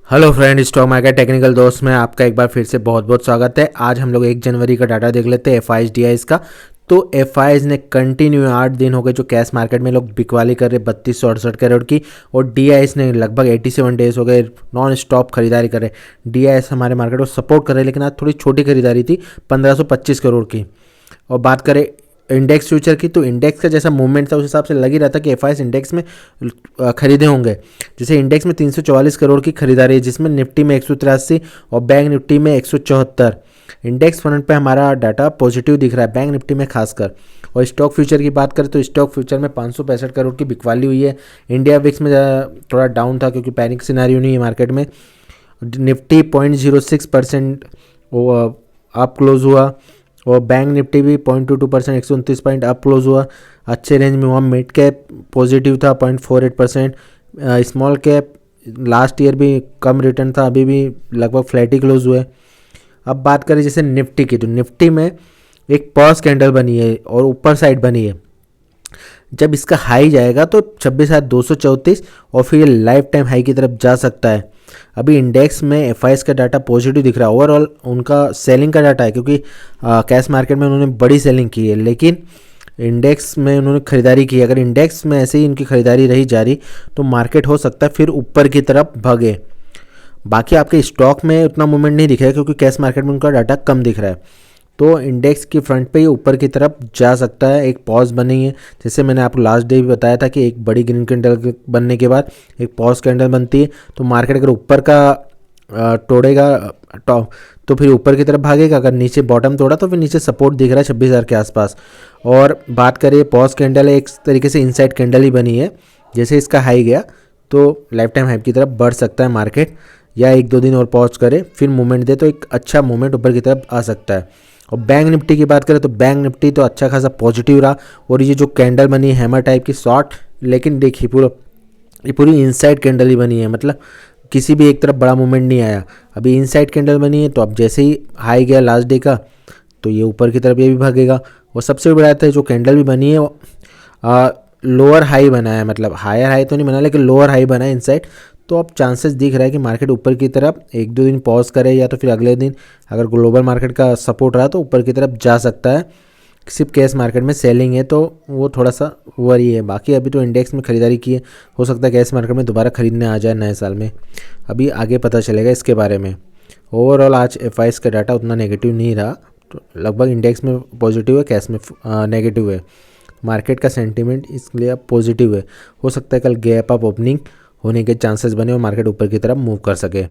Hello friend, stock market technical दोस्त में आपका एक बार फिर से बहुत बहुत स्वागत है। आज हम लोग 1 जनवरी का डाटा देख लेते हैं एफ आई डी आई का। तो एफ आई ने कंटिन्यू 8 दिन हो गए जो कैश मार्केट में लोग बिकवाली कर रहे 3268 करोड़ की, और डी आई एस ने लगभग 87 डेज हो गए नॉन स्टॉप खरीदारी कर रहे। डी आई एस हमारे मार्केट को सपोर्ट कर रहे, लेकिन आज थोड़ी छोटी खरीदारी थी 1525 करोड़ की। और बात करें इंडेक्स फ्यूचर की, तो इंडेक्स का जैसा मूवमेंट था उस हिसाब से लग ही रहा था कि एफ इंडेक्स में खरीदे होंगे। जैसे इंडेक्स में 344 करोड़ की खरीदारी है, जिसमें निफ्टी में 183 और बैंक निफ्टी में 174। इंडेक्स फ्रंट पे हमारा डाटा पॉजिटिव दिख रहा है, बैंक निफ्टी में खासकर। और स्टॉक फ्यूचर की बात करें तो स्टॉक फ्यूचर में 565 करोड़ की बिकवाली हुई है। इंडिया विक्स में थोड़ा डाउन था क्योंकि पैनिक सिनेरियो नहीं है मार्केट में। निफ्टी 0.06% अप क्लोज हुआ, और बैंक निफ्टी भी 0.22% 129 पॉइंट अप क्लोज हुआ। अच्छे रेंज में हुआ। मिड कैप पॉजिटिव था 0.48%। स्मॉल कैप लास्ट ईयर भी कम रिटर्न था, अभी भी लगभग फ्लैट ही क्लोज हुए। अब बात करें जैसे निफ्टी की, तो निफ्टी में एक पॉज कैंडल बनी है और ऊपर साइड बनी है। जब इसका हाई जाएगा तो 26,234 और फिर ये लाइफ टाइम हाई की तरफ जा सकता है। अभी इंडेक्स में एफ का डाटा पॉजिटिव दिख रहा है। ओवरऑल उनका सेलिंग का डाटा है क्योंकि कैश मार्केट में उन्होंने बड़ी सेलिंग की है, लेकिन इंडेक्स में उन्होंने खरीदारी की है। अगर इंडेक्स में ऐसे ही इनकी खरीदारी रही जारी तो मार्केट हो सकता है फिर ऊपर की तरफ भागे। बाकी आपके स्टॉक में उतना मूवमेंट नहीं दिख रहा है क्योंकि कैश मार्केट में उनका डाटा कम दिख रहा है। तो इंडेक्स की फ्रंट पे ही ऊपर की तरफ जा सकता है। एक पॉज बनी है, जैसे मैंने आपको लास्ट डे भी बताया था कि एक बड़ी ग्रीन कैंडल बनने के बाद एक पॉज कैंडल बनती है। तो मार्केट अगर ऊपर का तोड़ेगा टॉप तो फिर ऊपर की तरफ भागेगा। अगर नीचे बॉटम तोड़ा तो फिर नीचे सपोर्ट दिख रहा है 26,000 के आसपास। और बात करें पॉज कैंडल, एक तरीके से इनसाइड कैंडल ही बनी है। जैसे इसका हाई गया तो लाइफ टाइम हाई की तरफ बढ़ सकता है मार्केट, या 1-2 दिन और पॉज करे फिर मूवमेंट दे तो एक अच्छा मूवमेंट ऊपर की तरफ आ सकता है। और बैंक निफ्टी की बात करें तो बैंक निफ्टी तो अच्छा खासा पॉजिटिव रहा। और ये जो कैंडल बनी है हैमर टाइप की शॉर्ट, लेकिन देखिए ये पूरी इनसाइड कैंडल ही बनी है, मतलब किसी भी एक तरफ बड़ा मूवमेंट नहीं आया। अभी इनसाइड कैंडल बनी है तो अब जैसे ही हाई गया लास्ट डे का तो ये ऊपर की तरफ ये भी भागेगा। और सबसे बड़ा आता है जो कैंडल भी बनी है लोअर हाई बना है, मतलब हायर हाई तो नहीं बना लेकिन लोअर हाई बना है इनसाइड। तो अब चांसेस दिख रहा है कि मार्केट ऊपर की तरफ 1-2 दिन पॉज करे, या तो फिर अगले दिन अगर ग्लोबल मार्केट का सपोर्ट रहा तो ऊपर की तरफ जा सकता है। सिर्फ कैश मार्केट में सेलिंग है तो वो थोड़ा सा वरी है। बाकी अभी तो इंडेक्स में खरीदारी की है, हो सकता है कैश मार्केट में दोबारा खरीदने आ जाए नए साल में। अभी आगे पता चलेगा इसके बारे में। ओवरऑल आज एफ का डाटा उतना नेगेटिव नहीं रहा, तो लगभग इंडेक्स में पॉजिटिव है, कैश में नेगेटिव है। मार्केट का सेंटीमेंट इसलिए अब पॉजिटिव है। हो सकता है कल गैप अप ओपनिंग होने के चांसेस बने और मार्केट ऊपर की तरफ मूव कर सके।